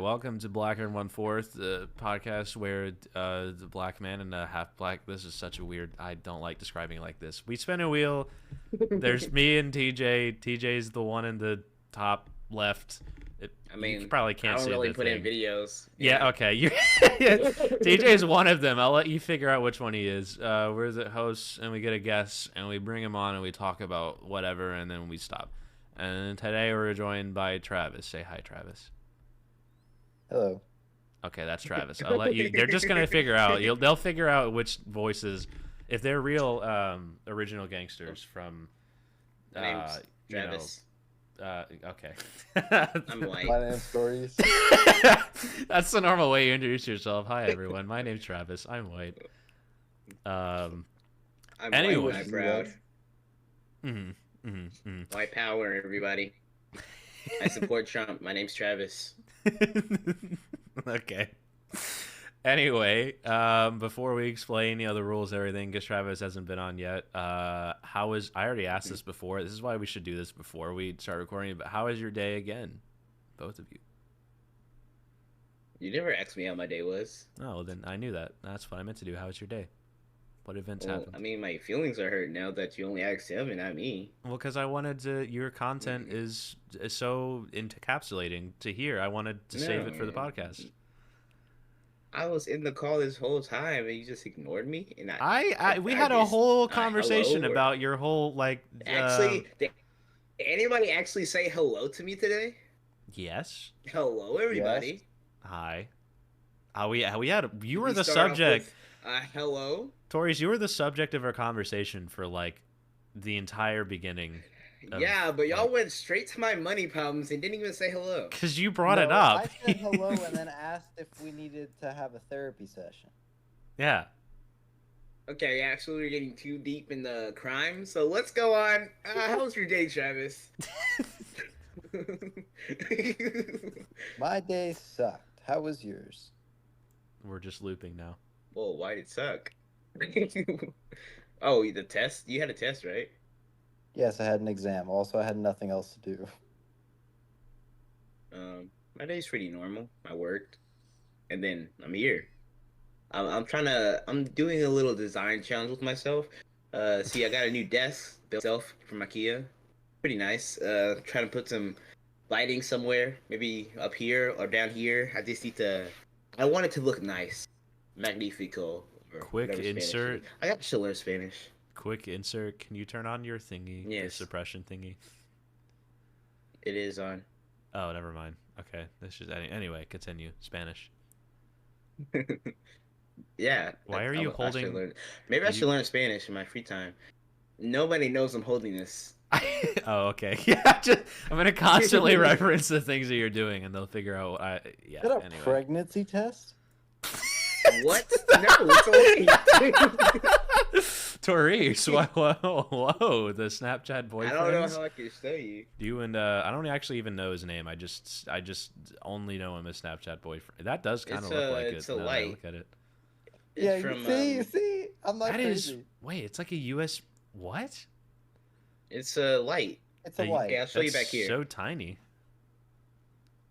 Welcome to Blacker and One Fourth, the podcast where the black man and a half black. This is such a weird. I don't like describing it like this. We spin a wheel. There's me and TJ. TJ's the one in the top left. You probably I can't don't see really the put in thing. videos. Yeah, okay. TJ is one of them. I'll let you figure out which one he is. We're the hosts, and we get a guest, and we bring him on, and we talk about whatever, and then we stop. And today we're joined by Travis. Say hi, Travis. Hello. Okay, that's Travis. I'll let you. They're just gonna figure out. They'll figure out which voices, if they're real original gangsters from. My name's Travis. Okay. I'm white. My name's Stories. That's the normal way you introduce yourself. Hi everyone, my name's Travis. I'm white. I'm Anyway. white, I'm proud. Mm-hmm. White power, everybody. I support Trump. My name's Travis. Okay. Anyway, before we explain the rules and everything, because Travis hasn't been on yet, I already asked this before. This is why we should do this before we start recording, but how was your day again? Both of you. You never asked me how my day was. Oh, well, then I knew that. That's what I meant to do. How was your day? What events Well, happened? I mean, my feelings are hurt now that you only asked him and not me. Well, because I wanted to, your content is so encapsulating to hear. I wanted to save it for the podcast. I was in the call this whole time and you just ignored me. And we had a whole hello, conversation or- about your whole Actually, did anybody actually say hello to me today? Yes. Hello, everybody. Hi. We had you were We the start off subject. with, hello. Torres, you were the subject of our conversation for like the entire beginning. Yeah, but y'all went straight to my money problems and didn't even say hello. Because you brought it No, up. I said hello and then asked if we needed to have a therapy session. Yeah. Okay, actually, we're getting too deep in the crime, so let's go on. How was your day, Travis? My day sucked. How was yours? We're just looping now. Whoa, why'd it suck? Oh, the test? You had a test, right? Yes, I had an exam. Also, I had nothing else to do. My day's pretty normal. I worked, and then I'm here. I'm doing a little design challenge with myself. See, I got a new desk built myself from IKEA. Pretty nice. Trying to put some lighting somewhere, maybe up here or down here. I want it to look nice. Magnifico. Quick insert. I got to learn Spanish. Quick insert. Can you turn on your thingy? Yes. The suppression thingy. It is on. Oh, never mind. Okay. This is anyway. Continue. Spanish. Yeah. Why are you holding? Maybe I should learn Spanish in my free time. Nobody knows I'm holding this. Oh, okay. Yeah, I'm gonna constantly reference the things that you're doing, and they'll figure out. Is that a Anyway. pregnancy test? What? No, it's Therese, whoa, the Snapchat boyfriend. I don't know how I can show you. You and I don't actually even know his name. I just only know him as Snapchat boyfriend. That does kind of look like it. It's a now that I light. look at it. Yeah, It's from, see, I'm not That crazy. is wait, it's like a US what? It's a light. It's a light. Yeah, I'll show you That's back here. so tiny.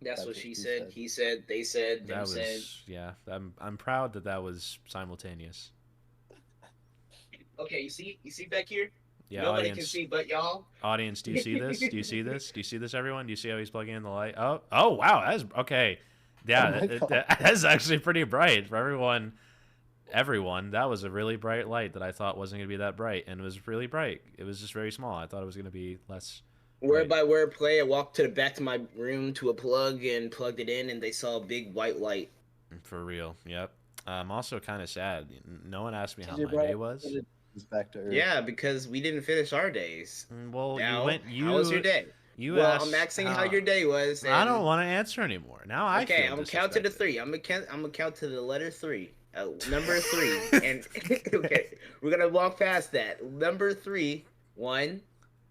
That's what she said. He said. They said. Them That said. was yeah. I'm proud that was simultaneous. Okay, you see back here. Yeah, Nobody audience. can see but y'all. Audience, do you see this? Do you see this? Do you see this, everyone? Do you see how he's plugging in the light? Oh, wow, that's okay. Yeah, Oh my God. that's actually pretty bright for everyone. Everyone, that was a really bright light that I thought wasn't gonna be that bright, and it was really bright. It was just very small. I thought it was gonna be less. Word by word play. I walked to the back to my room to a plug and plugged it in, and they saw a big white light. For real, yep. I'm also kind of sad. No one asked me how TJ my brought day was. us back to Earth. Yeah, because we didn't finish our days. Well, Now, you went. how was your day? You Well, asked I'm asking how your day was. I and- don't want to answer anymore. Now I Okay, feel I'm gonna count to the disrespected. 3. I'm gonna count to the letter 3. Number 3, and okay, we're gonna walk past that. Number 3. 1,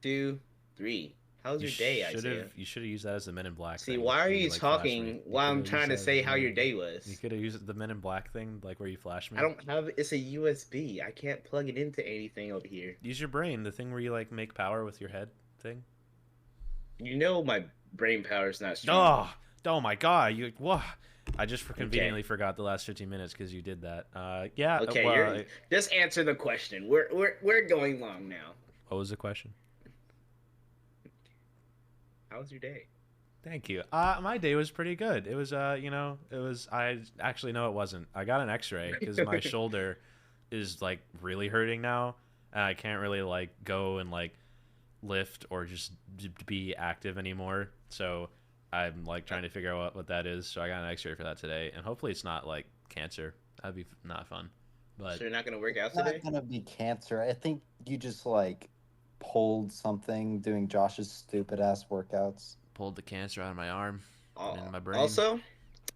2, 3. How's your day, Isaiah? You should have used that as the Men in Black. See, thing why are when you like, flash talking me. You while I'm coulda trying to used that say as how the- your day You was? could have used the Men in Black thing, like where you flash me. I don't have. It's a USB. I can't plug it into anything over here. Use your brain, the thing where you like make power with your head thing. You know my brain power is not strong. Oh, Oh my god, you what? I just Okay. conveniently forgot the last 15 minutes because you did that. Yeah. Okay, Well, you're just answer the question. We're going long now. what was the question? How was your day? Thank you. My day was pretty good. It was, it was. I actually no, it wasn't. I got an X-ray because my shoulder is like really hurting now, and I can't really like go and like lift or just be active anymore. So I'm like trying to figure out what that is. So I got an X-ray for that today, and hopefully it's not like cancer. That'd be not fun. But So you're not gonna work out It's not today? gonna be cancer. I think you just like pulled something doing Josh's stupid ass workouts. pulled the cancer out of my arm and into my brain. Also,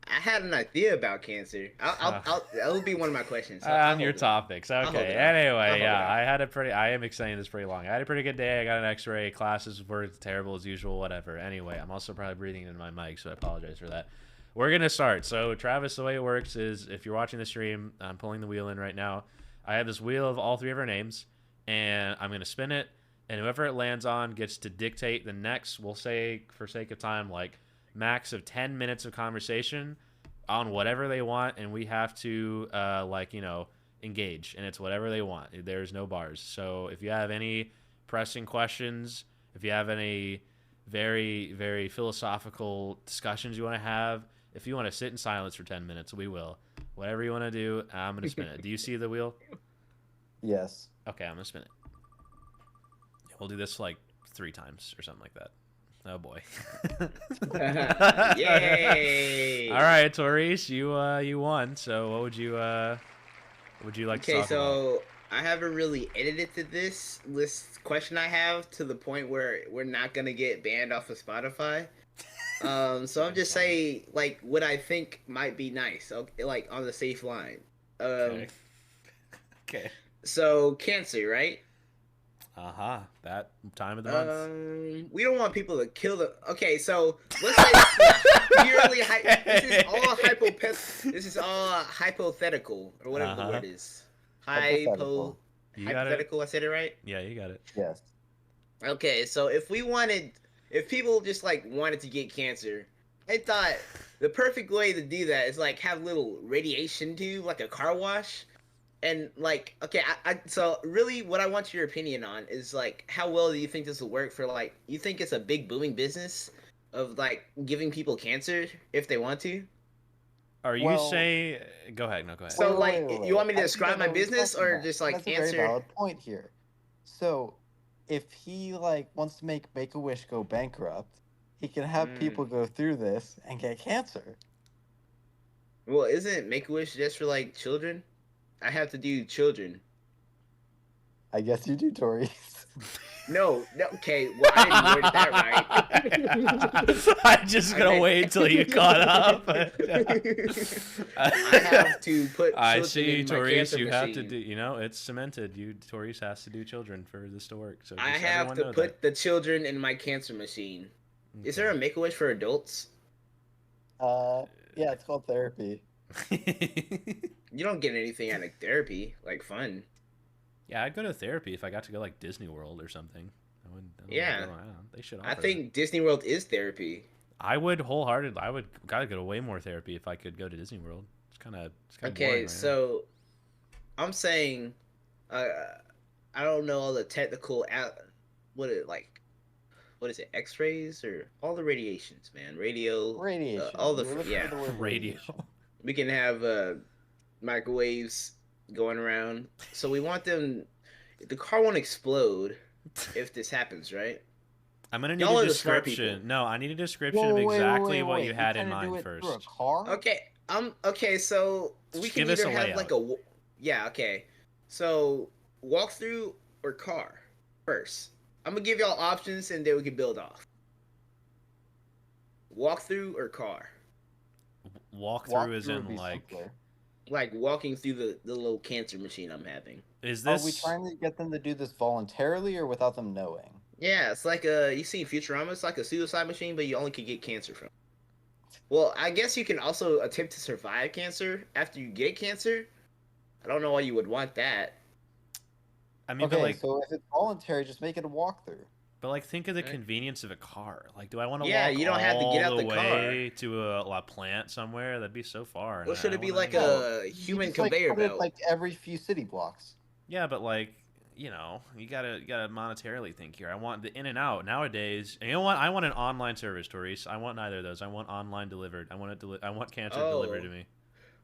I had an idea about cancer. That'll be one of my questions. I'll On your hold it. topics. hold Okay. it off. I'll Anyway, hold it yeah, off. I am extending this pretty long. I had a pretty good day. I got an X-ray. Classes were terrible as usual. Whatever. Anyway, I'm also probably breathing into my mic, so I apologize for that. We're gonna start. So, Travis, the way it works is if you're watching the stream, I'm pulling the wheel in right now. I have this wheel of all three of our names, and I'm gonna spin it, and whoever it lands on gets to dictate the next. We'll say, for sake of time, like max of 10 minutes of conversation on whatever they want, and we have to engage, and it's whatever they want. There's no bars. So if you have any pressing questions, if you have any very, very philosophical discussions you want to have, if you want to sit in silence for 10 minutes, we will. Whatever you want to do, I'm going to spin it. Do you see the wheel? Yes. Okay, I'm going to spin it. We'll do this like 3 times or something like that. Oh boy. Yay! All right, Tauris, you won. So what would you like to Okay, talk about? so I haven't really edited to this question I have to the point where we're not gonna get banned off of Spotify. So I'm just saying like what I think might be nice, okay, like on the safe line. Okay. Okay. So cancer, right? That time of the month. We don't want people to kill the. Okay, so let's say this is purely this is all hypothetical or whatever the word is. Hypothetical. You got it. Hypothetical. I said it right. Yeah, you got it. Yes. Okay, so if people just like wanted to get cancer, I thought the perfect way to do that is like have little radiation tube, like a car wash. And like, okay, so really, what I want your opinion on is like, how well do you think this will work for like? You think it's a big booming business of like giving people cancer if they want to? Are you saying? Go ahead. No, go ahead. So like, Wait. you want me to I describe think my I know what you're business talking or about. just like That's a answer? very valid point here. So, if he like wants to make Make-A-Wish go bankrupt, he can have people go through this and get cancer. Well, isn't Make-A-Wish just for like children? I have to do children. I guess you do, Tori. No, okay. Well, I didn't word that right. I'm just gonna wait until you caught up. I have to put. I see, in my Tauris. cancer You have to machine. do. You know, it's cemented. Tauris has to do children for this to work. So I just have everyone to know put the children in my cancer machine. that. Is there a Make-A-Wish for adults? Yeah, it's called therapy. You don't get anything out of therapy, like fun. Yeah, I'd go to therapy if I got to go like Disney World or something. I wouldn't Yeah. go around. They should. I offer think Disney World is therapy. that. I would wholeheartedly. I would gotta go to way more therapy if I could go to Disney World. It's kind of Okay, boring right so I'm saying, I don't know all the technical what is it, X-rays or all the radiations, man, Radiation. all the We're looking yeah. for the word Radio. We can have microwaves going around. So we want them. The car won't explode if this happens, right? I'm gonna need Y'all a are the smart description. people. No, I need a description of exactly what you had in trying to do mind it through first. a car? Okay. Okay. So we Just can give us either a have like layout. yeah. Okay. So walkthrough or car first. I'm gonna give y'all options and then we can build off. Walkthrough or car. Walkthrough is Walkthrough in would be like. simpler. Like walking through the little cancer machine I'm having. Is Are this? we trying to get them to do this voluntarily or without them knowing? Yeah, it's like you see Futurama. It's like a suicide machine, but you only can get cancer from. Well, I guess you can also attempt to survive cancer after you get cancer. I don't know why you would want that. I mean, Okay, but like, so if it's voluntary, just make it a walkthrough. But like, think of the convenience of a car. Like, do I want to Yeah, walk you don't have to get out all the the car. way to a plant somewhere? That'd be so far. Well, and should I it be wanna, like you know- a You human just, like, conveyor put it, belt? like every few city blocks. Yeah, but like, you know, you gotta monetarily think here. I want the in and out nowadays. And you know what? I want an online service, Therese. I want neither of those. I want online delivered. I want I want cancer delivered to me.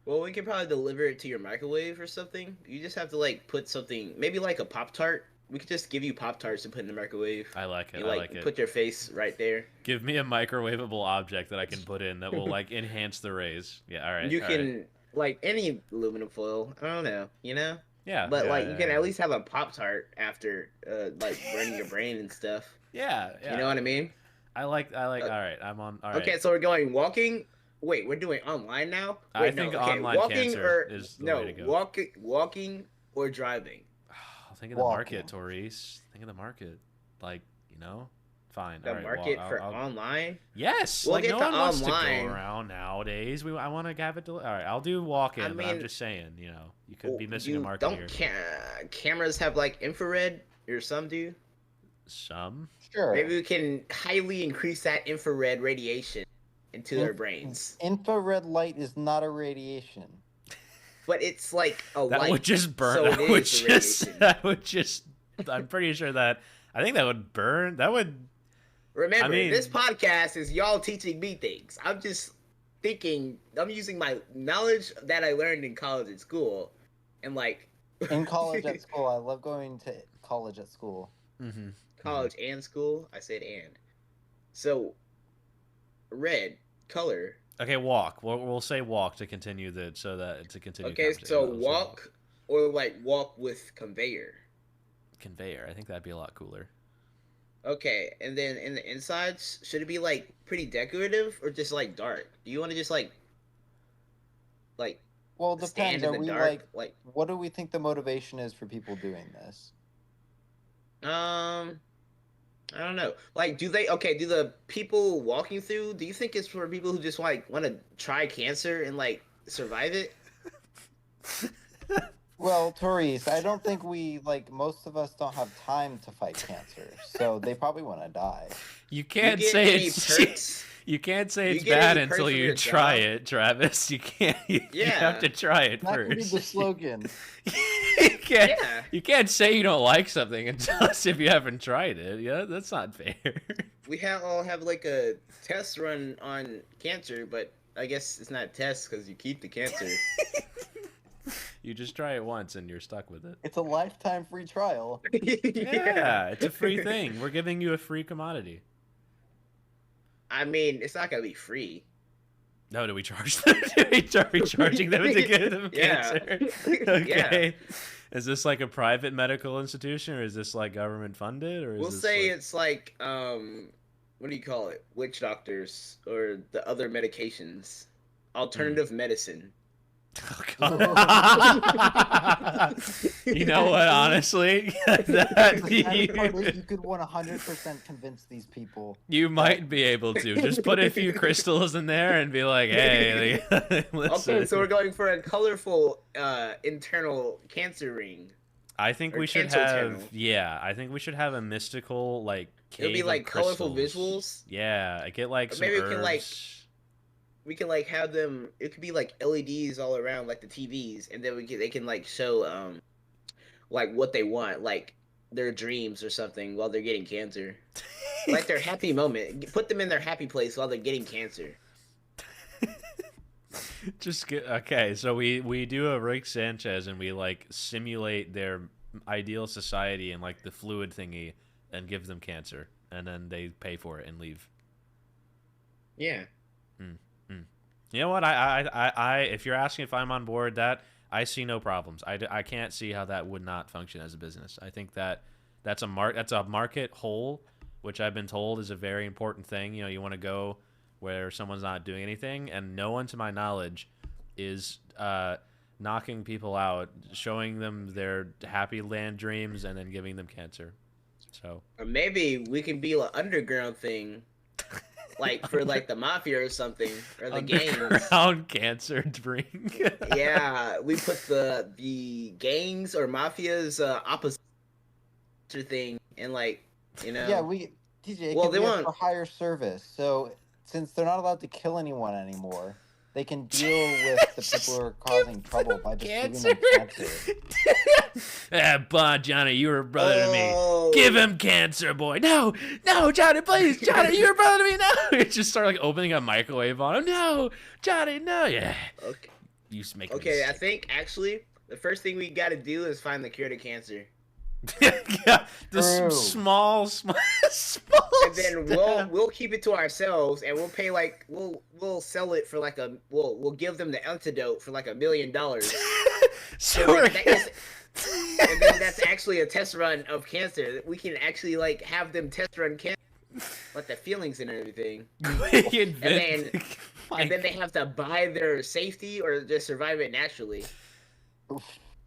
Well, we can probably deliver it to your microwave or something. You just have to like put something, maybe like a Pop-Tart. We could just give you Pop-Tarts to put in the microwave. I like it. You, I like, like it. put your face right there. Give me a microwavable object that I can put in that will like enhance the rays. Yeah, all right. You all can right. like any aluminum foil. I don't know, Yeah. But yeah, like yeah, you can yeah. at least have a Pop-Tart after like burning your brain and stuff. Yeah, yeah. You know what I mean? I like. All right. I'm on. All right. Okay, so we're going walking. Wait, we're doing online now? I Wait, think no, okay, online walking cancer is the way to go. walking or driving. Think of the market, Walking. Therese. Think of the market. Like, you know, fine. The all right, market well, for I'll- online. Yes, We'll like get no the one wants to online. go around nowadays. I want to have it. All right, I'll do walk in, I but I'm mean, just saying, you know, you could be missing a You market don't here. cameras have like infrared or some do? Some. Sure. Maybe we can highly increase that infrared radiation into their Inf- brains. Infrared light is not a radiation. But it's like a That light. would just burn. so that it would is the just. radiation. That would just. I'm pretty sure that. I think that would burn. That would. Remember, I mean- this podcast is y'all teaching me things. I'm just thinking. I'm using my knowledge that I learned in college and school, and like In college at school, I love going to college at school. Mm-hmm. college and school. I said and. So, red color. Okay, walk. We'll say walk to continue to continue. Okay, the so conversation. walk or like walk with conveyor. Conveyor. I think that'd be a lot cooler. Okay, and then in the insides, should it be like pretty decorative or just like dark? Do you want to just like Well, it stand depends. in Are the we dark? what do we think the motivation is for people doing this? I don't know. Like, do the people walking through, do you think it's for people who just like want to try cancer and like survive it? Well, Therese, I don't think most of us don't have time to fight cancer, so they probably want to die. You can't You get say any it's. perks? You can't say You it's get bad any perks until from you your try job? it, Travis. You can't. You Yeah. have to try it That could be first. the slogan. you can't. Yeah. You can't say you don't like something until if you haven't tried it. Yeah, that's not fair. We all have like a test run on cancer, but I guess it's not a test because you keep the cancer. You just try it once and you're stuck with it. It's a lifetime free trial. Yeah, it's a free thing. We're giving you a free commodity. I mean, it's not gonna be free. No, do we charge them? Are we charging them to give them Yeah. cancer? Okay. Is this like a private medical institution, or is this like government funded, or is We'll this say like... it's like what do you call it? Witch doctors or the other medications, alternative medicine. Oh, God. You know what? Honestly, The sad part is you you could 100% convince these people. might be able to just put a few crystals in there and be like, "Hey, listen." Okay, so we're going for a colorful internal cancer ring. I think or we should cancel have, channel. yeah. I think we should have a mystical like cave It'll be of like colorful crystals. visuals. Yeah, I get like Or some maybe we herbs. can, like, We can like have them. It could be like LEDs all around, like the TVs, and then they can like show like what they want, like their dreams or something while they're getting cancer, like their happy moment. Put them in their happy place while they're getting cancer. Just get okay. So we do a Rick Sanchez and we like simulate their ideal society and like the fluid thingy and give them cancer, and then they pay for it and leave. Yeah. You know what? I if you're asking if I'm on board, that I see no problems. I can't see how that would not function as a business. I think that's a market hole, which I've been told is a very important thing. You know, you want to go where someone's not doing anything, and no one, to my knowledge, is knocking people out, showing them their happy land dreams, and then giving them cancer. So Or maybe we can be an underground thing, like for like the mafia or something, or the gangs. underground cancer drink. Yeah, we put the gangs or mafia's opposite thing, and like You know. Yeah, TJ, it Well, can they be a want. for hire service. So since they're not allowed to kill anyone anymore, they can deal with the people who are causing Give trouble them by just giving cancer. them cancer. Johnny, you were a brother to me. Oh. Give him cancer, boy. No, Johnny, please, Johnny, you're a brother to me. No, you just start like opening a microwave on him. No, Johnny, no, yeah. Okay. You just make Okay. me I sick. think actually the first thing we got to do is find the cure to cancer, Yeah, the True. small, and then we'll keep it to ourselves, and we'll pay like we'll sell it for like we'll give them the antidote for like $1 million. So And then that's actually a test run of cancer. We can actually like have them test run cancer, like the feelings and everything. And then they have to buy their safety or just survive it naturally.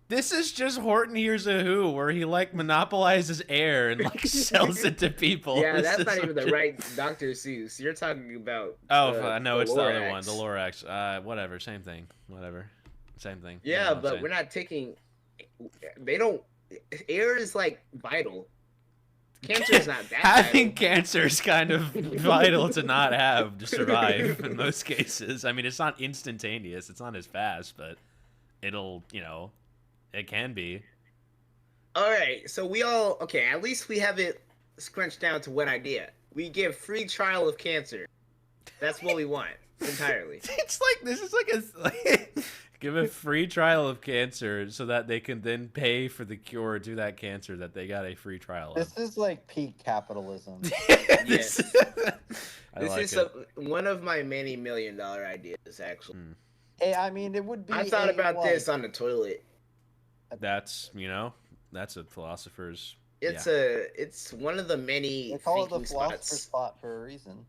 This is just Horton Hears a Who, where he like monopolizes air and like sells it to people. Yeah, This that's is not even the just- right Dr. Seuss. You're talking about. Oh, no, it's the other one, Lorax. the Lorax. Whatever, same thing. Whatever, same thing. You know Yeah, what I'm but saying. we're not taking. They don't. Air is like vital. Cancer is not that. Having vital. cancer is kind of vital to not have to survive in most cases. I mean, it's not instantaneous. It's not as fast, but it'll, it can be. All right, so we all okay. At least we have it scrunched down to one idea. We give free trial of cancer. That's what we want entirely. It's like this is like give a free trial of cancer so that they can then pay for the cure to that cancer that they got a free trial of. This is like peak capitalism. This, Yes. I This like is it. one of my many $1 million ideas, actually. Hey, I mean, it would be. I thought a, about like, this on the toilet. That's that's a philosopher's. It's one of the many They call it the thinking philosopher's spots. spot for a reason.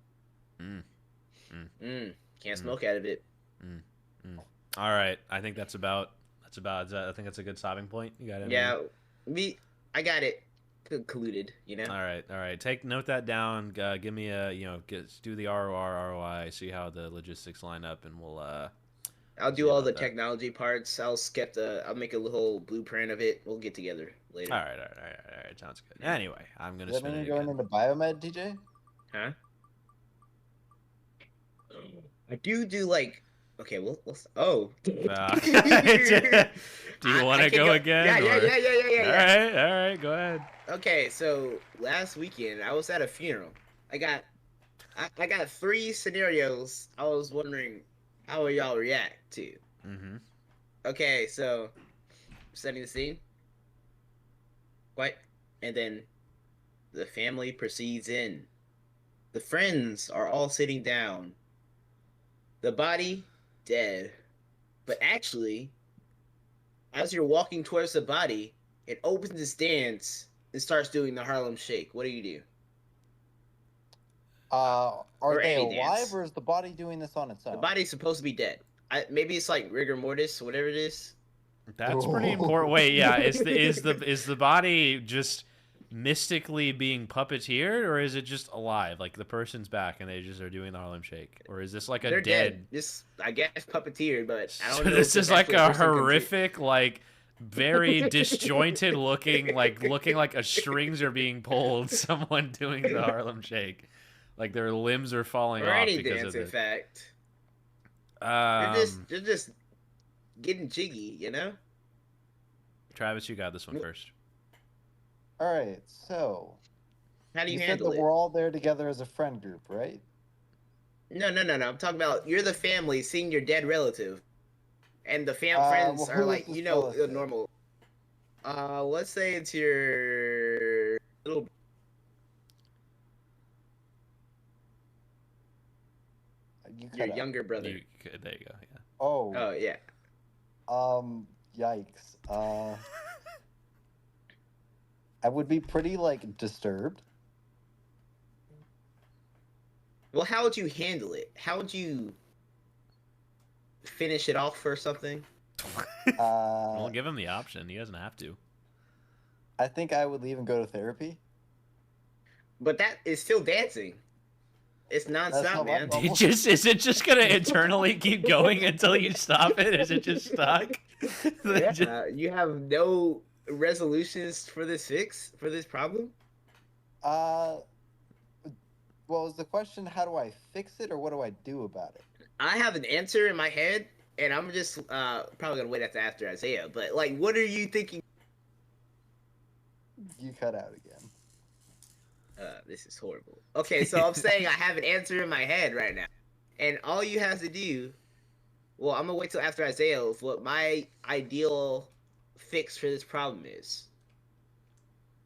Can't smoke out of it. All right, I think that's about. I think that's a good stopping point. You got it. Yeah, I got it concluded. All right. Note that down. Give me a do the ROI, see how the logistics line up, and we'll I'll see do all about the that. technology parts. I'll make a little blueprint of it. We'll get together later. All right. Sounds good. Anyway, I'm gonna Does that spin mean it you're going again. into biomed, DJ? Huh? I do like. Okay, we'll oh. Do you want to can go again? Yeah, or- yeah. All right. Go ahead. Okay, so last weekend I was at a funeral. I got 3 scenarios. I was wondering how will y'all react to. Mm-hmm. Okay, so setting the scene. What? And then the family proceeds in. The friends are all sitting down. The body dead. But actually, as you're walking towards the body, it opens its stance and starts doing the Harlem Shake. What do you do? Are Or they any alive, dance. or is the body doing this on its own? The body's supposed to be dead. Maybe it's like rigor mortis, whatever it is. That's pretty important. Wait, yeah, is the body just mystically being puppeteered, or is it just alive? Like the person's back and they just are doing the Harlem Shake, or is this like a They're dead? Just, I guess, puppeteered, but I don't So know. this if is it's like actually a person can see- horrific, like very disjointed looking like a strings are being pulled. Someone doing the Harlem Shake, like their limbs are falling or off any because dance, of in it. fact. Um, They're just getting jiggy, you know. Travis, you got this one first. All right, so How do you said handle that it? we're all there together as a friend group, right? No. I'm talking about you're the family seeing your dead relative, and the friends well, are who like, is this you know, relative? normal. Let's say it's your little. You Your cut out. younger brother. There you go. Yeah. Oh, Oh yeah. yikes. I would be pretty like disturbed. Well, how would you handle it? How would you finish it off or something? Well, give him the option. He doesn't have to. I think I would leave and go to therapy. But that is still dancing. It's That's nonstop, not my man. problem. Is it just gonna eternally keep going until you stop it? Is it just stuck? You have no resolutions for this problem? Uh, well, is the question how do I fix it or what do I do about it? I have an answer in my head, and I'm just probably gonna wait after Isaiah. But like, what are you thinking? You cut out again. This is horrible. Okay, so I'm saying I have an answer in my head right now, and all you have to do. Well, I'm gonna wait till after Isaiah of what my ideal fix for this problem is.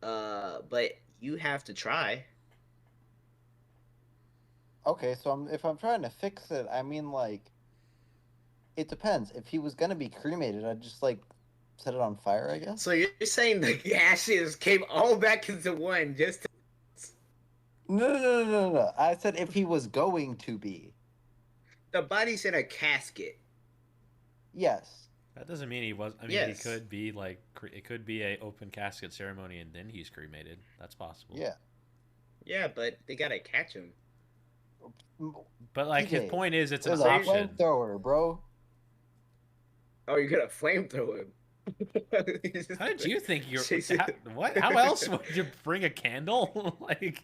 But you have to try. Okay, so if I'm trying to fix it, I mean like it depends. If he was gonna be cremated, I'd just like set it on fire, I guess. So you're saying the ashes came all back into one just to... No. I said if he was going to be. The body's in a casket. Yes. That doesn't mean he was. I mean, Yes. he could be like it could be a open casket ceremony and then he's cremated. That's possible. Yeah. Yeah, but they gotta catch him. But like his TJ, point is, it's an There's a option. flamethrower, bro. Oh, you're gonna flamethrower him. How did you think you're? Jason- What? How else would you bring a candle? Like,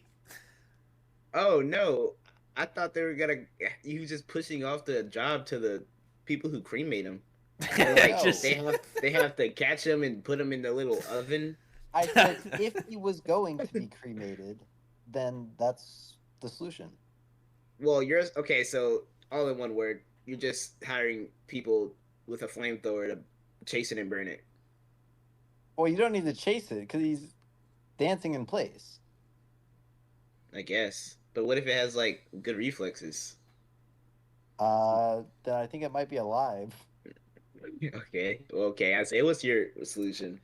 Oh no, I thought they were gonna. You was just pushing off the job to the people who cremate him. And, like No. just they have to catch him and put him in the little oven. I said if he was going to be cremated, then that's the solution. Well, yours okay. So all in one word, you're just hiring people with a flamethrower to chase it and burn it. Well, you don't need to chase it because he's dancing in place. I guess. But what if it has like good reflexes? Then I think it might be alive. Okay. Well, okay. I say, what's your solution?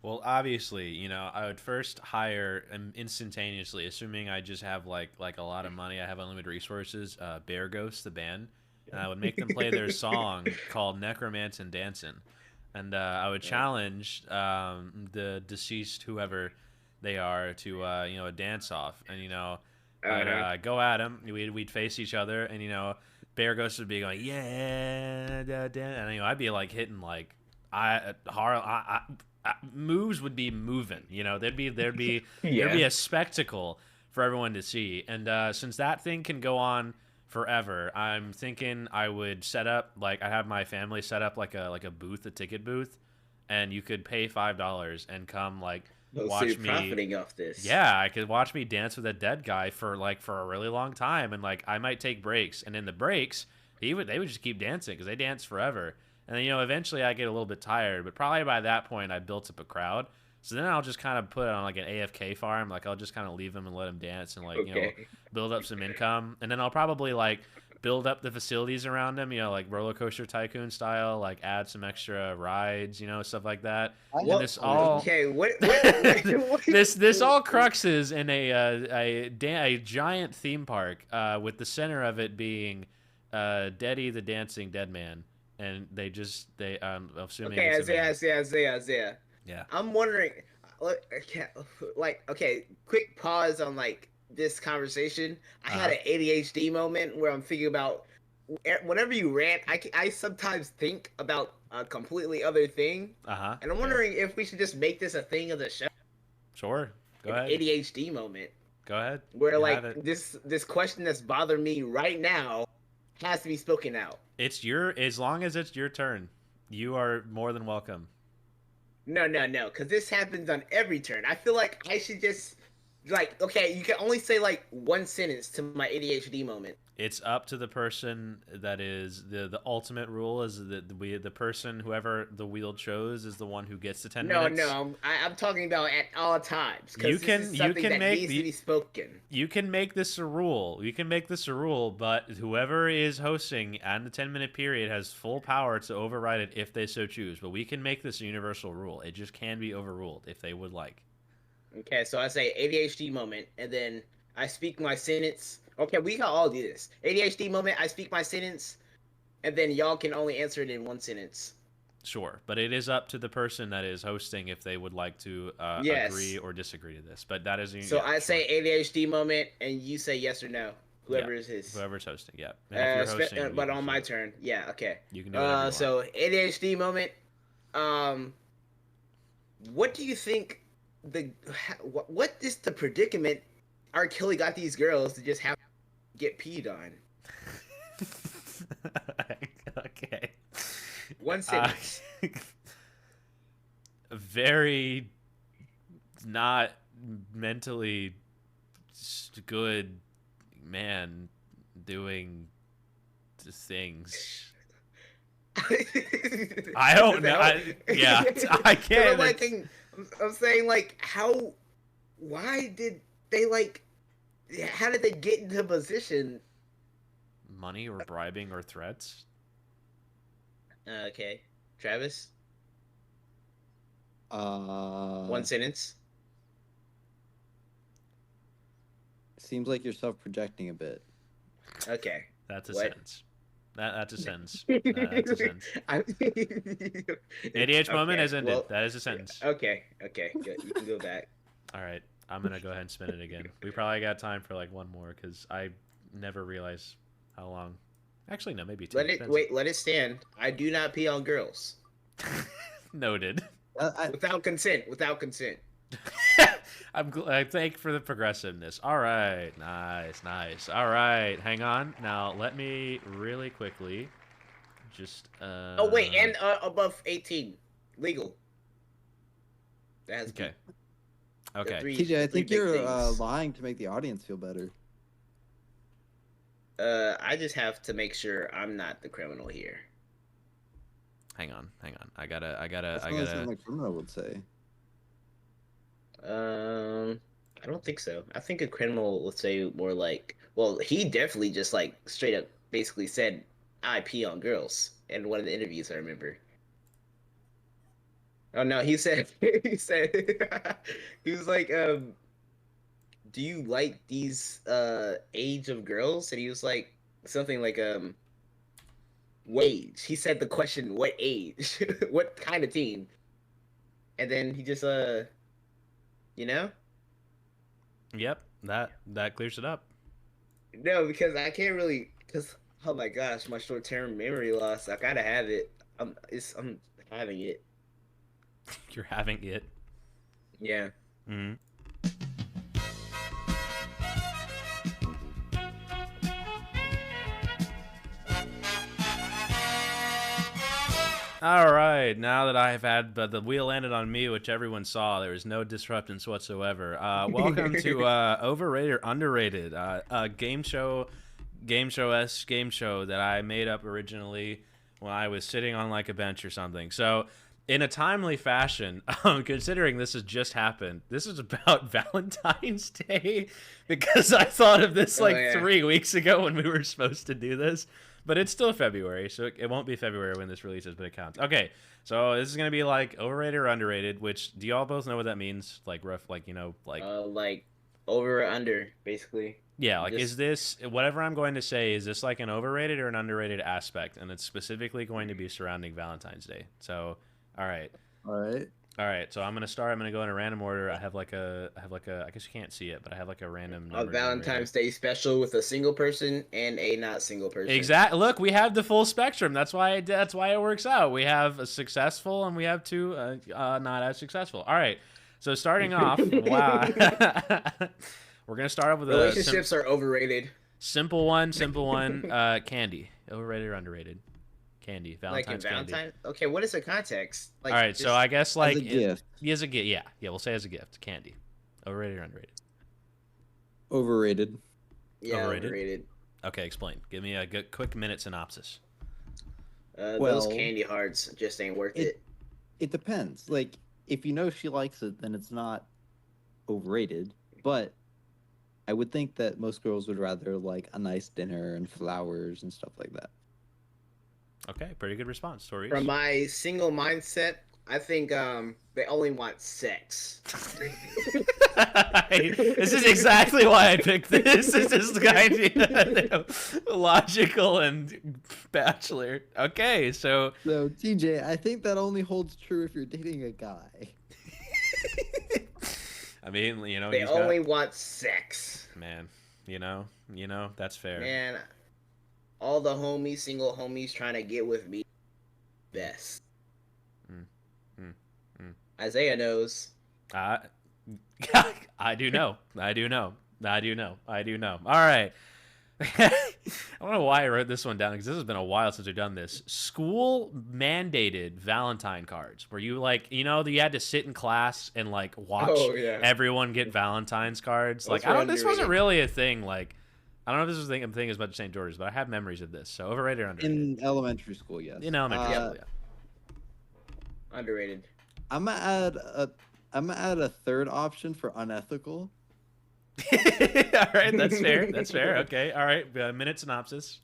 well, obviously, I would first hire instantaneously, assuming I just have like a lot of money, I have unlimited resources. Bear Ghost, the band, and I would make them play their song called "Necromancin' Dancin'," and I would challenge the deceased, whoever they are, to a dance off, and I'd go at him. We'd face each other, and Bear Ghost would be going, yeah, and I'd be like hitting like moves would be moving. There'd be a spectacle for everyone to see, and since that thing can go on forever, I'm thinking I would set up like I have my family set up like a booth, a ticket booth, and you could pay $5 and come like. So Watch you're me profiting off this. Yeah, I could watch me dance with a dead guy for a really long time, and like I might take breaks, and in the breaks they would just keep dancing because they dance forever, and then eventually I get a little bit tired, but probably by that point I built up a crowd, so then I'll just kind of put it on like an AFK farm, like I'll just kind of leave them and let them dance and like build up some income, and then I'll probably like build up the facilities around them, like roller coaster tycoon style, like add some extra rides, stuff like that. What? And this all Okay. What this all cruxes in a giant theme park, with the center of it being Deddy the dancing dead man, and they assuming Okay, it's a man. Isaiah. Yeah. I'm wondering, okay, quick pause on like this conversation. I had an ADHD moment where I'm thinking about whenever you rant, I sometimes think about a completely other thing, and I'm wondering if we should just make this a thing of the show. Sure. Go ahead. ADHD moment. Go ahead. Where You like have it. this question that's bothering me right now has to be spoken out. As long as it's your turn, you are more than welcome. No, because this happens on every turn. I feel like I should just okay, you can only say like one sentence to my ADHD moment. It's up to the person that is the ultimate rule is that the person, whoever the wheel chose, is the one who gets the 10 minutes. No, I'm talking about at all times. You can make needs to be spoken. You can make this a rule. But whoever is hosting and the 10-minute period has full power to override it if they so choose. But we can make this a universal rule. It just can be overruled if they would like. Okay, so I say ADHD moment, and then I speak my sentence. Okay, we can all do this. ADHD moment, I speak my sentence, and then y'all can only answer it in one sentence. Sure, but it is up to the person that is hosting if they would like to agree or disagree to this. But that is so. I say ADHD moment, and you say yes or no. Whoever's hosting, yeah. And if you're hosting, but on my turn, yeah, okay. You can do whatever you so ADHD moment. What do you think what is the predicament R. Kelly got these girls to just have to get peed on? Okay. One sentence. Very not mentally good man doing things. I don't know. I can't. I'm saying, like, why did they, like, how did they get into position? Money or bribing or threats? Okay. Travis? One One sentence. Seems like you're self-projecting a bit. Okay. That's a What? sentence. That's a sentence. That's a sentence. ADH moment has ended. That is a sentence. Okay. Good. You can go back. All right. I'm going to go ahead and spin it again. We probably got time for like one more because I never realized how long. Actually, no, maybe two. Let it stand. I do not pee on girls. Noted. Without consent. I thank for the progressiveness. All right. Nice. All right. Hang on. Now, let me really quickly just... Oh, wait. And above 18. Legal. That's okay. Okay. TJ, I think you're lying to make the audience feel better. I just have to make sure I'm not the criminal here. Hang on. I gotta. Something the criminal would say. I don't think so. I think a criminal would say more like, well, he definitely just like straight up basically said, "I pee on girls" in one of the interviews I remember. Oh no, he said he was like, do you like these age of girls? And he was like something like what age? He said the question, what age? What kind of teen? And then he just you know? Yep, that clears it up. No, because I can't really, because oh my gosh, my short term memory loss. I gotta have it. I'm having it. You're having it. Yeah. Mm-hmm. All right, now that I have had, but the wheel landed on me, which everyone saw. There was no disruptions whatsoever. Welcome to Overrated or Underrated, a game show that I made up originally when I was sitting on like a bench or something. So, in a timely fashion, considering this has just happened, this is about Valentine's Day because I thought of this 3 weeks ago when we were supposed to do this. But it's still February, so it won't be February when this releases, but it counts. Okay, so this is going to be like overrated or underrated, which, do y'all both know what that means? Like rough, like, you know, like... like over or under, basically. Yeah, like, is this, whatever I'm going to say, is this like an overrated or an underrated aspect? And it's specifically going to be surrounding Valentine's Day. So, all right. All right, so I'm gonna start. I'm gonna go in a random order. I have like a. I guess you can't see it, but I have like a random. A Valentine's Day special with a single person and a not single person. Exactly. Look, we have the full spectrum. That's why it works out. We have a successful and we have two not as successful. All right. So starting off, wow. We're gonna start off with relationships are overrated. Simple one. Candy, overrated or underrated? Candy, Valentine's candy. Okay, what is the context? Like, all right, so I guess like as a gift. As a gift, yeah, we'll say as a gift. Candy, overrated or underrated? Overrated. Yeah, overrated. Okay, explain. Give me a good, quick minute synopsis. Those candy hearts just ain't worth it. It depends. Like, if you know she likes it, then it's not overrated. But I would think that most girls would rather like a nice dinner and flowers and stuff like that. Okay, pretty good response, Tori. From my single mindset, I think they only want sex. This is exactly why I picked this. This is kind of logical and bachelor. Okay, so TJ, I think that only holds true if you're dating a guy. I mean, you know, they only want sex. Man, you know, that's fair. Man, all the homies, single homies, trying to get with me. Best. Isaiah knows. I do know. I do know. I do know. I do know. All right. I don't know why I wrote this one down because this has been a while since we've done this. School mandated Valentine cards, where you like, you had to sit in class and like watch Oh yeah. everyone get Valentine's cards. Those Like, were this wasn't underrated. really a thing. Like, I don't know if this was a thing as much as St. George's, but I have memories of this. So overrated or underrated? In elementary school, yes. In elementary Yep. school, yeah. Underrated. I'm gonna add a third option for unethical. All right, that's fair. That's fair. Okay. All right. Minute synopsis.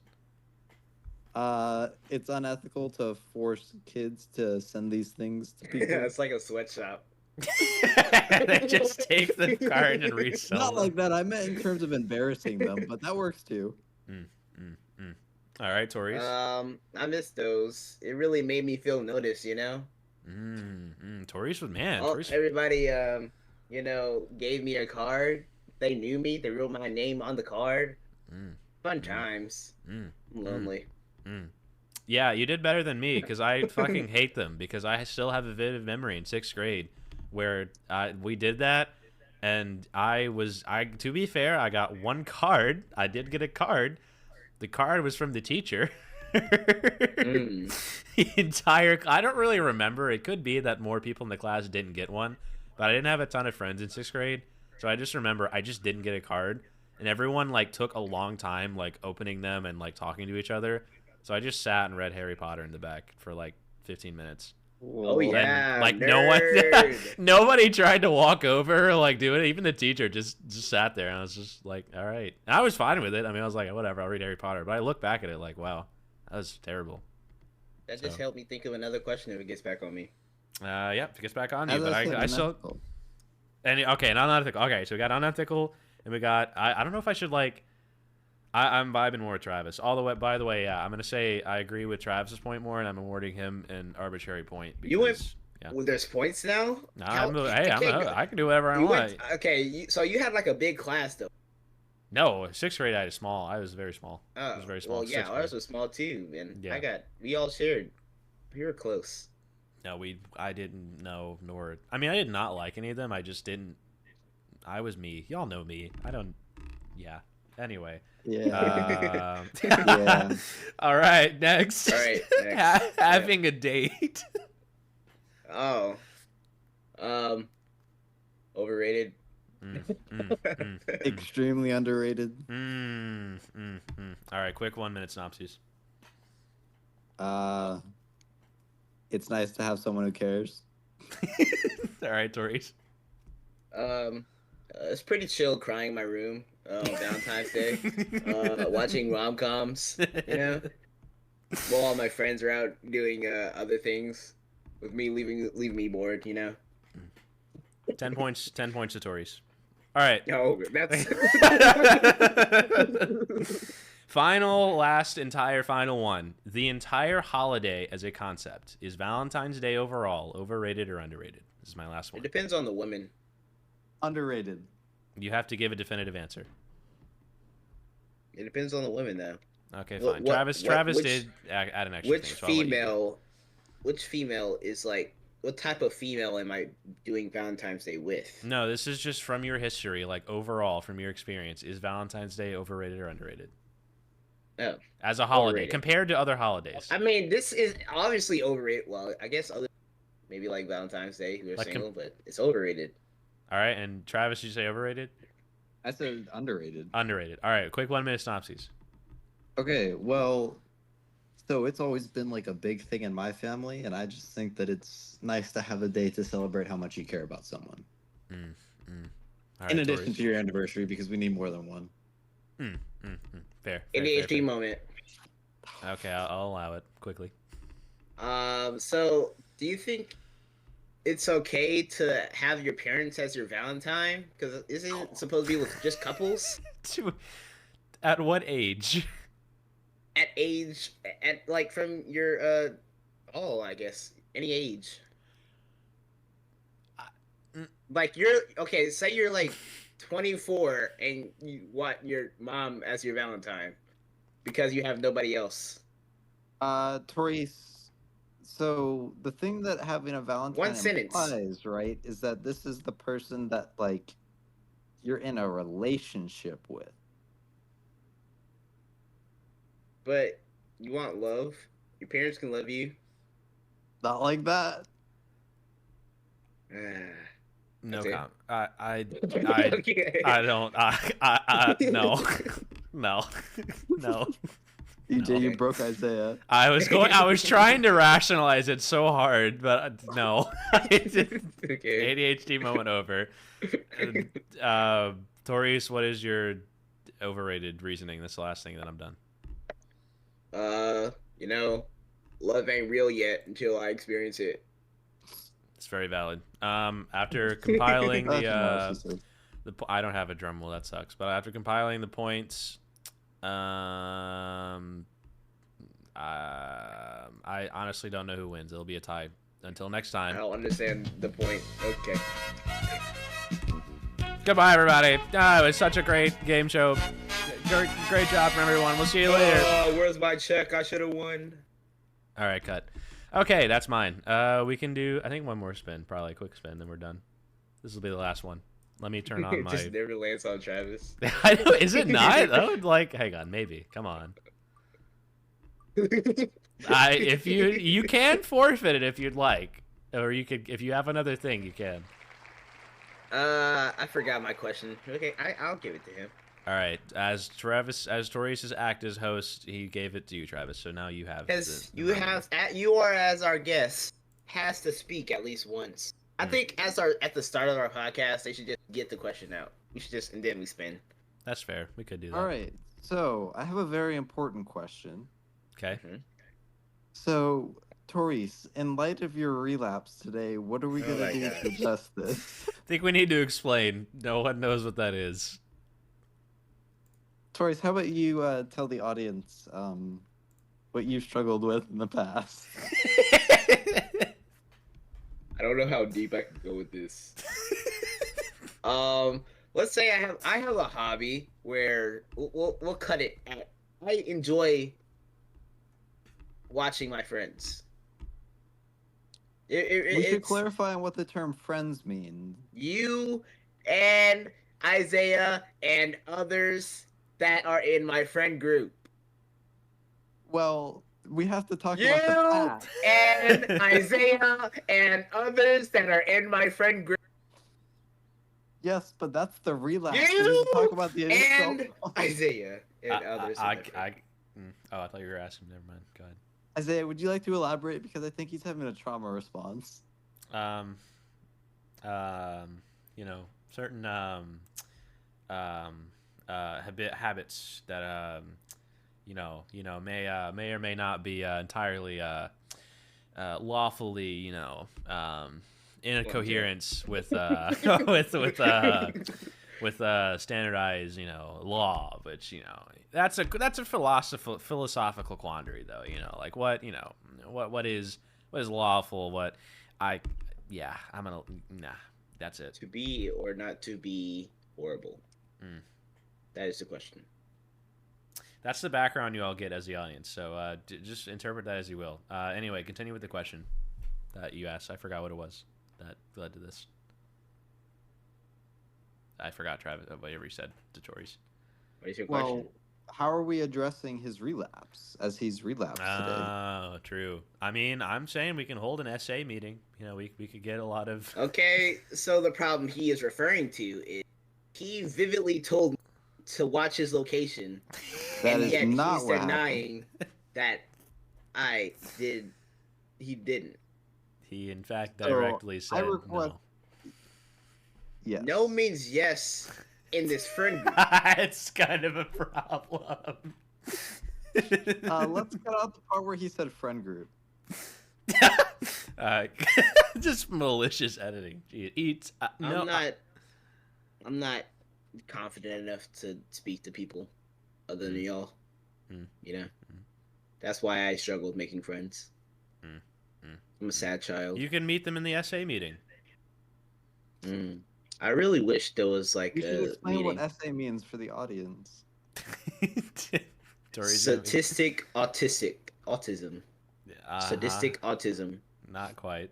It's unethical to force kids to send these things to people. It's like a sweatshop. They just take the card and resell Not them. like that. I meant in terms of embarrassing them, but that works too. All right, Tori's. I miss those. It really made me feel noticed, you know. Tori's was man. Oh, Tori's. everybody, gave me a card. They knew me. They wrote my name on the card. Fun times. I'm lonely. Yeah, you did better than me because I fucking hate them because I still have a vivid memory in 6th grade where we did that, and to be fair, I got one card. I did get a card. The card was from the teacher. The entire, I don't really remember. It could be that more people in the class didn't get one, but I didn't have a ton of friends in 6th grade, so I just remember I just didn't get a card, and everyone like took a long time like opening them and like talking to each other. So I just sat and read Harry Potter in the back for like 15 minutes. Oh yeah, And, like nerd. nobody tried to walk over or like do it. Even the teacher just sat there, and I was just like, all right. And I was fine with it. I mean, I was like, whatever, I'll read Harry Potter. But I look back at it like, wow, that was terrible. That just helped me think of another question if it gets back on me. Yeah, it gets back on you, As but said, I still. unethical. And okay, and unethical. Okay, so we got unethical, and we got. I don't know if I should like. I'm vibing more with Travis. All the way. By the way, yeah, I'm gonna say I agree with Travis's point more, and I'm awarding him an arbitrary point. Because, You went. Yeah. Well, there's points now. I can do whatever I You want. so you had like a big class though. No, 6th grade I was very small. Oh, I was very small. well, yeah, 6th ours grade. was small too, and Yeah. we all shared. We were close. No, I didn't know, nor I mean I did not like any of them. I just didn't. I was me. Y'all know me. I don't. Yeah. Anyway. Yeah. Yeah. All right. Next. All right, next. Having a date. Oh. Overrated. Extremely underrated. All right. Quick 1-minute synopsis. It's nice to have someone who cares. All right, Tori's. It's pretty chill crying in my room on Valentine's Day. Watching rom-coms, you know? While all my friends are out doing other things. With me leaving me bored, you know? 10 points. 10 points to Tori's. All right. Oh, that's... Final one. The entire holiday as a concept. Is Valentine's Day overall overrated or underrated? This is my last one. It depends on the woman. Underrated. You have to give a definitive answer. It depends on the woman, though. Okay, fine. Travis did add an extra Which thing, so which female is like, what type of female am I doing Valentine's Day with? No, this is just from your history, like overall, from your experience. Is Valentine's Day overrated or underrated? Oh, as a holiday, overrated. Compared to other holidays. I mean, this is obviously overrated. Well, I guess maybe like Valentine's Day, who are Like single, but it's overrated. All right, and Travis, you say overrated? I said underrated. Underrated. All right, quick 1-minute synopses. Okay, well, so it's always been like a big thing in my family, and I just think that it's nice to have a day to celebrate how much you care about someone. All right, in addition Tori's. to your anniversary, because we need more than one. Fair. ADHD moment. Okay, I'll allow it quickly. So do you think it's okay to have your parents as your Valentine? Because isn't it supposed to be with just couples? At what age? At like from your I guess any age. Like say you're like 24 and you want your mom as your Valentine because you have nobody else. Tori, So the thing that having a One Valentine sentence. implies, right, is that this is the person that like you're in a relationship with. But you want love. Your parents can love you. Not like that. No That's it. comment. I Okay. I don't. No, no, no. EJ, No. you Okay. broke Isaiah. I was trying to rationalize it so hard, but no. Okay. ADHD moment over. Torius, what is your overrated reasoning? That's the last thing that I'm done. You know, love ain't real yet until I experience it. It's very valid. After compiling That's narcissism. I don't have a drum roll. That sucks. But after compiling the points, I honestly don't know who wins. It'll be a tie. Until next I time. don't understand the point. Okay. Goodbye, everybody. It was such a great game show. Great job from everyone. We'll see you later. Where's my check? I should have won. All right, cut. Okay, that's mine. We can do, I think, one more spin. Probably a quick spin, then we're done. This will be the last one. Let me turn on my... Just never lands on Travis. I know, is it not? That would, like, hang on, maybe. Come on. If you can forfeit it if you'd like, or you could, if you have another thing, you can. I forgot my question. Okay, I'll give it to him. All right, as Torius' act as host, he gave it to you, Travis. So now you have. Because you are as our guest has to speak at least once. I think at the start of our podcast, they should just get the question out. We should just and then we spin. That's fair. We could do that. All right. So I have a very important question. Okay. Mm-hmm. So, Torice, in light of your relapse today, what are we Oh gonna my do gosh. to adjust this? I think we need to explain. No one knows what that is. Torice, how about you tell the audience what you've struggled with in the past? I don't know how deep I can go with this. Let's say I have a hobby where we'll cut it at. I enjoy watching my friends. We should It's clarify on what the term "friends" mean. you and Isaiah and others that are in my friend group. Well, we have to talk You about the past. and Isaiah and others that are in my friend group. Yes, but that's the relapse. We You need to talk about the initial. and Isaiah and others. in my friend group. I thought you were asking. Never mind. Go ahead. Isaiah, would you like to elaborate? Because I think he's having a trauma response. You know, certain habits that you know may or may not be entirely lawfully, you know, in a coherence with with standardized, you know, law, which, you know, that's a philosophical quandary, though. You know, like what is lawful, I'm gonna that's it. To be or not to be horrible. That is the question. That's the background you all get as the audience, so just interpret that as you will. Anyway, continue with the question that you asked. I forgot what it was that led to this. I forgot, Travis, whatever you said to Tori's. What is your question? Well, how are we addressing his relapse as he's relapsed today? Oh, true. I mean, I'm saying we can hold an SA meeting. You know, we could get a lot of... Okay, so the problem he is referring to is he vividly told me to watch his location, That and is yet not he's what happened. denying that I did. He didn't. He, in fact, So, directly I said request- no. Yes. No means yes in this friend group. It's kind of a problem. Let's cut out the part where he said friend group. Just malicious editing. Gee, no, I'm not confident enough to speak to people other than y'all. You know, that's why I struggle with making friends. I'm a sad child. You can meet them in the SA meeting. I really wish there was like You should a explain meeting. what SA means for the audience. Tori's Autism. Yeah, Sadistic autism. Not quite.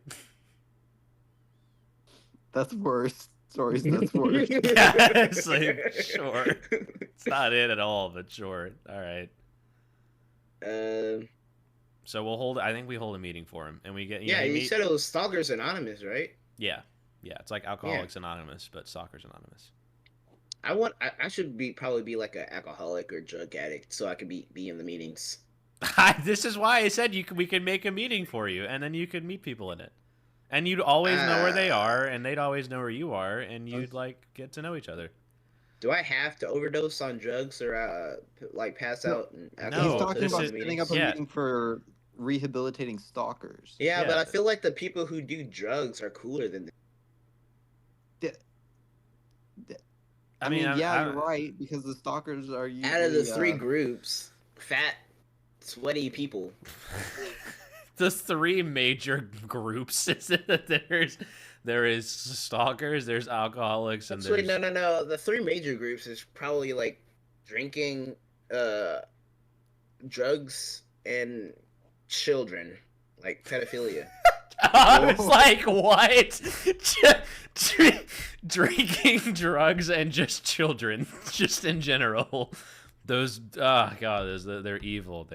That's worse. Sorry, that's worse. It's like, sure. It's not it at all, but sure. All right. So we'll hold. I think we hold a meeting for him, and we get. Yeah, you said it was Stalkers Anonymous, right? Yeah, yeah. It's like Alcoholics Anonymous, but Stalkers Anonymous. I should probably be like an alcoholic or drug addict, so I could be in the meetings. This is why I said we could make a meeting for you, and then you could meet people in it, and you'd always know where they are, and they'd always know where you are, and you'd like get to know each other. Do I have to overdose on drugs or like pass out? He's talking about setting up a meeting for rehabilitating stalkers. Yeah, but I feel like the people who do drugs are cooler than them. I mean, you're right, because the stalkers are usually... Out of the three groups, fat, sweaty people. The three major groups there is stalkers, there's alcoholics, and there's... No. The three major groups is probably like drinking, drugs, and children, like pedophilia. I was like, what? Drinking, drugs, and just children, just in general. Those, oh god, they're evil.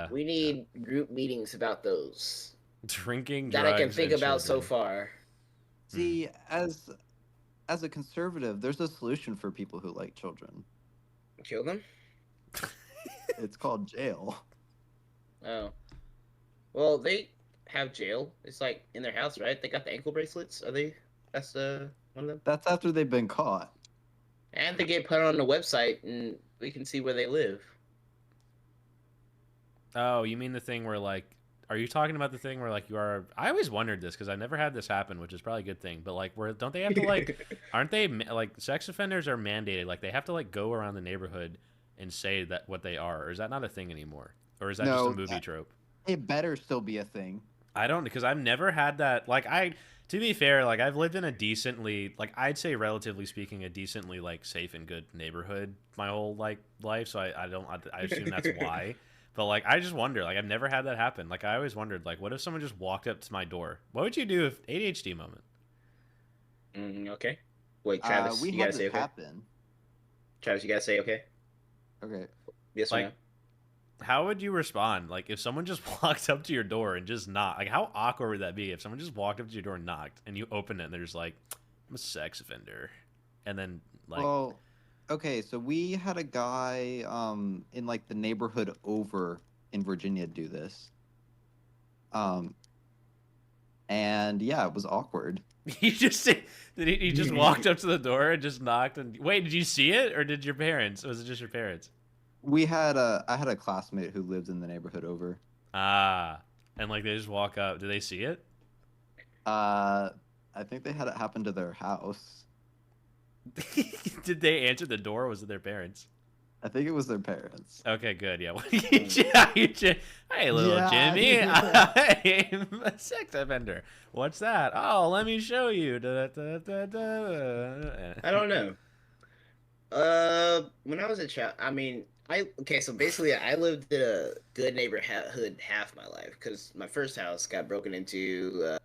We need group meetings about those. Drinking, that drugs, I can think about children. so far. See, as a conservative, there's a solution for people who like children. Kill them? It's called jail. Oh. Well, they have jail. It's like in their house, right? They got the ankle bracelets. Are they? That's one of them. That's after they've been caught. And they get put on the website, and we can see where they live. Oh, you mean the thing where like, are you talking about the thing where like you are? I always wondered this because I never had this happen, which is probably a good thing. But like, where don't they have to like? Aren't they like sex offenders are mandated? Like they have to like go around the neighborhood and say that what they are, or is that not a thing anymore? Or is that just a movie trope? It better still be a thing. I don't, because I've never had that. Like to be fair, like I've lived in a decently, like I'd say relatively speaking, a decently like safe and good neighborhood my whole like life. So I assume that's why. But like I just wonder, like I've never had that happen. Like I always wondered, like what if someone just walked up to my door? What would you do if ADHD moment? Okay. Wait, Travis, you gotta say okay. Happen. Travis, you gotta say okay. Okay. Yes or no? How would you respond? Like, if someone just walked up to your door and just knocked, like, how awkward would that be if someone just walked up to your door and knocked, and you open it, and they're just like, I'm a sex offender, and then, like... Well, okay, so we had a guy in, like, the neighborhood over in Virginia do this. And, yeah, it was awkward. He just walked up to the door and just knocked, and... Wait, did you see it, or did your parents? Was it just your parents? I had a classmate who lived in the neighborhood over. Ah, and like they just walk up. Do they see it? I think they had it happen to their house. Did they answer the door, or was it their parents? I think it was their parents. Okay, good. Yeah. Hey, little Jimmy, I'm a sex offender. What's that? Oh, let me show you. I don't know. When I was a child, I mean, so basically I lived in a good neighborhood half my life because my first house got broken into.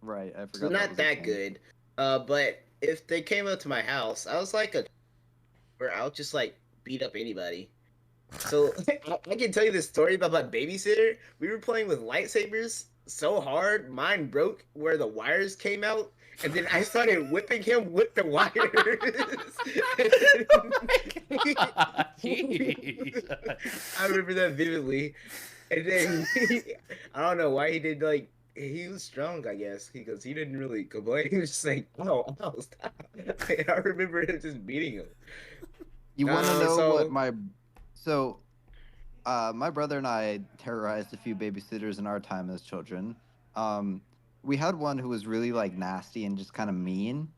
Right, I forgot. So not that good. But if they came up to my house, I was like where I'll just like beat up anybody. So I can tell you this story about my babysitter. We were playing with lightsabers so hard, mine broke where the wires came out. And then I started whipping him with the wires. Oh my God. I remember that vividly. And then I don't know why he did like he was strong, I guess, because he didn't really complain. He was just like, "Oh, stop!" I remember him just beating him. You want to know what my my brother and I terrorized a few babysitters in our time as children. We had one who was really like nasty and just kind of mean.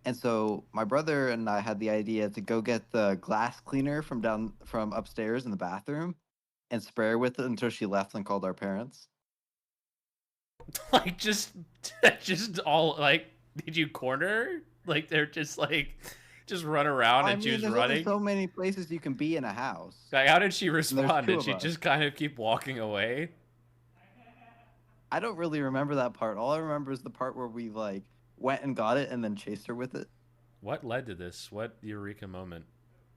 And so my brother and I had the idea to go get the glass cleaner from upstairs in the bathroom and spray her with it until she left and called our parents. Like just all like, did you corner her? Like they're just like just run around and she was running? Only so many places you can be in a house. Like how did she respond? Did she just kind of keep walking away? I don't really remember that part. All I remember is the part where we like went and got it and then chased her with it. What led to this? What eureka moment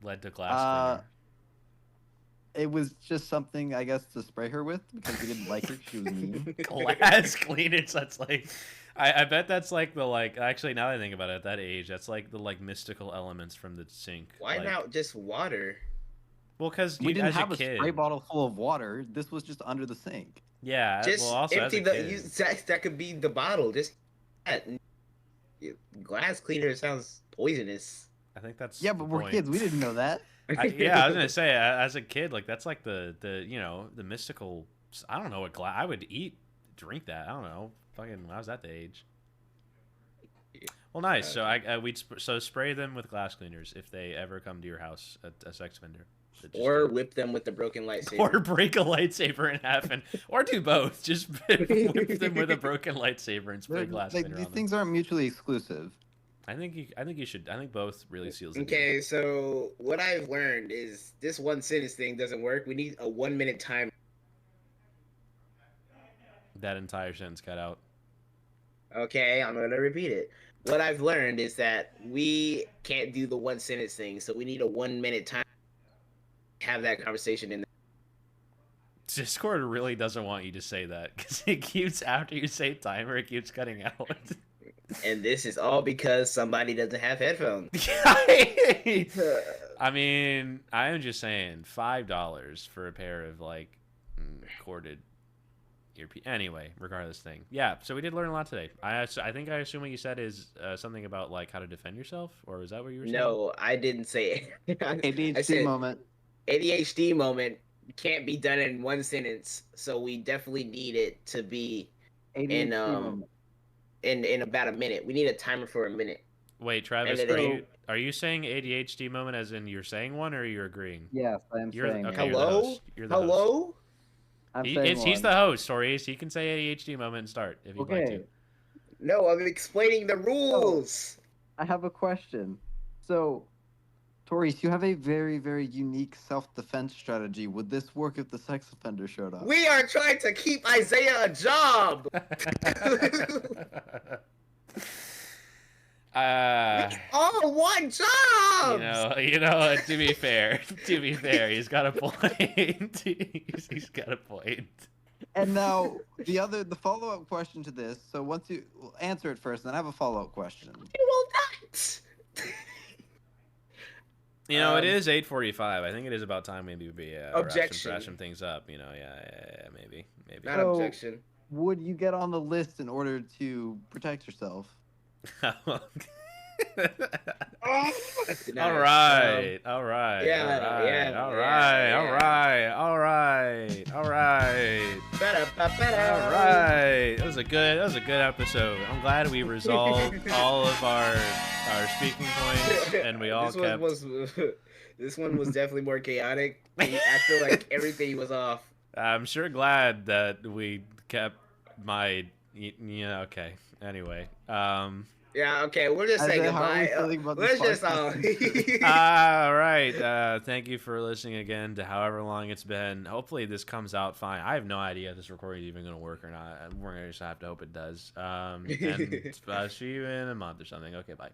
led to glass Uh, cleaner? it was just something I guess to spray her with because we didn't like her. 'Cause she was mean. Glass cleaners. That's like, I bet that's like the like. Actually, now that I think about it, at that age, that's like the like mystical elements from the sink. Why like, not just water? Well, because We didn't as have a a kid, spray bottle full of water. This was just under the sink. yeah. Well, Just also as empty a the. kid, That could be the bottle. Just that. Glass cleaner sounds poisonous. I think that's Yeah, the but we're point. kids. We didn't know that. Yeah, I was gonna say as a kid, like that's like the the mystical. I don't know what glass. I would drink that. I don't know. Fucking, when I was at the age. Well, nice. So we'd spray them with glass cleaners if they ever come to your house, a sex offender. Or whip them with the broken lightsaber. Or break a lightsaber in half, or do both. Just whip them with a broken lightsaber and spray glass cleaner on These them. things aren't mutually exclusive. I think you should. I think both really seals the deal. Okay, so what I've learned is this one sentence thing doesn't work. We need a 1 minute time. That entire sentence cut out. Okay, I'm gonna repeat it. What I've learned is that we can't do the one sentence thing, so we need a 1 minute time to have that conversation in. Discord really doesn't want you to say that because it keeps, after you say timer, it keeps cutting out. And this is all because somebody doesn't have headphones. I mean, I am just saying $5 for a pair of like corded earpiece. Anyway, regardless thing. Yeah, so we did learn a lot today. I think I assume what you said is something about like how to defend yourself, or is that what you were saying? No, I didn't say it. ADHD I said moment. ADHD moment can't be done in one sentence, so we definitely need it to be ADHD moment. in about a minute. We need a timer for a minute. Wait, Travis, And are you saying ADHD moment as in you're saying one, or you're agreeing? Yes, I am saying. Okay, it. you're the Hello? host. You're the host. Hello? I'm saying He's one. the host, Tori, so he can say ADHD moment and start if you'd like to. No, I'm explaining the rules. I have a question. So, Taurus, you have a very, very unique self-defense strategy. Would this work if the sex offender showed up? We are trying to keep Isaiah a job. We all want jobs. You know. To be fair, he's got a point. he's got a point. And now the follow-up question to this. So once you answer it first, then I have a follow-up question. You will not. You know, it is 8:45. I think it is about time maybe we Objection. wrap some things up. You know, yeah, maybe. Not So- objection. Would you get on the list in order to protect yourself? Oh, All right. All right. That was a good episode. I'm glad we resolved all of our speaking points, and we all kept. This one was definitely more chaotic. I feel like everything was off. I'm sure glad that we kept my. Yeah. Okay. Anyway. Yeah, okay, we'll just say Isaiah, how are we goodbye. feeling about Let's this just All right. Thank you for listening again to however long it's been. Hopefully this comes out fine. I have no idea if this recording is even going to work or not. We're going to just have to hope it does. And see you in a month or something. Okay, bye.